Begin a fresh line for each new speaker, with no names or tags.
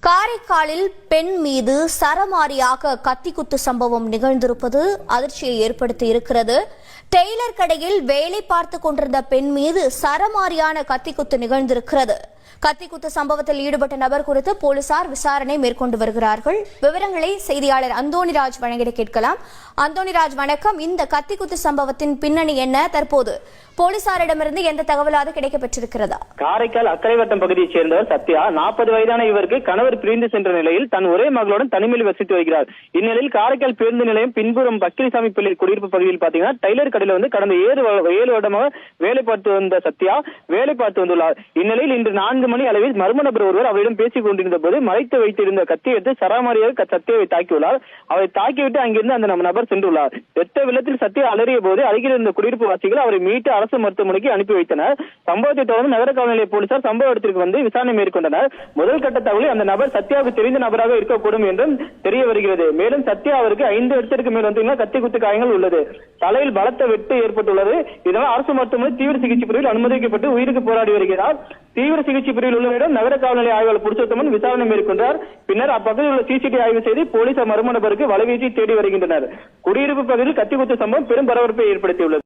காரைக்காலில் பெண் மீது சரமாரியாக கத்திக்குத்து சம்பவம் நிகழ்ந்திருப்பது அதிர்ச்சியை ஏற்படுத்தி இருக்கிறது. டெய்லர் கடையில் வேலை பார்த்துக் கொண்டிருந்த பெண் மீது சரமாரியான கத்திக்குத்து நிகழ்ந்திருக்கிறது. கத்திக்குத்து சம்பவத்தில் ஈடுபட்ட நபர் குறித்து போலீசார் விசாரணை மேற்கொண்டு வருகிறார்கள். விவரங்களை செய்தியாளர் அந்தோணிராஜ் வழங்கிட கேட்கலாம். அந்தோணிராஜ், வணக்கம். இந்த கத்திக்குத்து சம்பவத்தின் பின்னணி என்ன? தற்போது போலீசாரிடமிருந்து எந்த தகவலாவது கிடைக்கப்பெற்றிருக்கிறதா?
காரைக்கால் அக்கரைவட்டம் பகுதியைச் சேர்ந்தவர் சத்யா. 40 வயதான இவருக்கு கணவர் பிரிந்து சென்ற நிலையில் தன் ஒரே மகளுடன் தனிமையில் வசித்து வருகிறார். இந்நிலையில் காரைக்கால் பேருந்து நிலையம் பின்புறம் பக்கிரிசாமி பிள்ளை குடியிருப்பு பகுதியில் பாத்தீங்கன்னா டெய்லர் கடையில் கடந்த 7 வருடமாக வேலை பார்த்து வந்த சத்யா வேலை பார்த்து வந்துள்ளார். இந்நிலையில் இன்று 4 மணி அளவில் மர்ம நபர் ஒருவர் அவரிடம் பேசிக் கொண்டிருந்த போது மறைத்து வைத்திருந்த கத்தியை எடுத்து சராமாரியாக சத்யாவை தாக்கியுள்ளார். அவரை தாக்கிவிட்டு அங்கிருந்து அந்த நபர் சென்றுள்ளார். ரத்த வெள்ளத்தில் சத்யா அலறிய போது அருகில் இருந்த குடியிருப்பு வாசிகள் அவரை மீட்டு அரசு மருத்துவமனைக்கு அனுப்பி வைத்தனர். சம்பவத்தை தொடர்ந்து நகர காவல் நிலைய போலீசார் சம்பவ இடத்திற்கு வந்து விசாரணை மேற்கொண்டனர். முதல் கட்ட தகவலில் அந்த நபர் சத்யாவுக்கு தெரிந்த நபராக இருக்கக்கூடும் என்றும் தெரிய வருகிறது. மேலும் சத்யா அவருக்கு 5 இடத்திற்கு மேல் வந்து கத்தி குத்து காயங்கள் உள்ளது. தலையில் பலத்த வெட்டு ஏற்பட்டுள்ளது. இதனால் அரசு மருத்துவமனை தீவிர சிகிச்சை பிரிவில் அனுமதிக்கப்பட்டு உயிருக்கு போராடி வருகிறார். தீவிர சிகிச்சை பிரிவில் உள்ளவரிடம் நகர காவல் நிலைய ஆய்வாளர் புருஷோத்தமன் விசாரணை மேற்கொண்டார். பின்னர் அப்பகுதியில் உள்ள சிசிடிவி ஆய்வு செய்து போலீசார் மர்ம நபருக்கு வலைவீசி தேடி வருகின்றனர். குடியிருப்பு பகுதியில் கத்திக்குத்து சம்பவம் பெரும் பரபரப்பை ஏற்படுத்தியுள்ளது.